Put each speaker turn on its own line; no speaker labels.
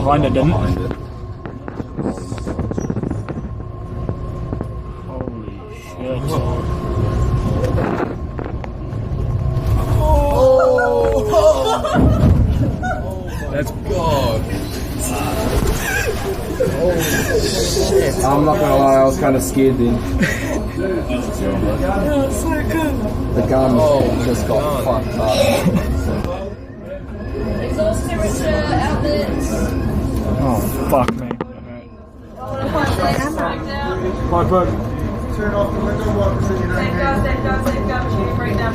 Kinda didn't.
Behind it.
Holy shit.
Let's go. Shit. I'm not gonna lie, I was kind of scared then. The gun just got fucked up.
Exhaust temperature outlets.
Oh, fuck me.
Turn off the window, safeguard, machine right now.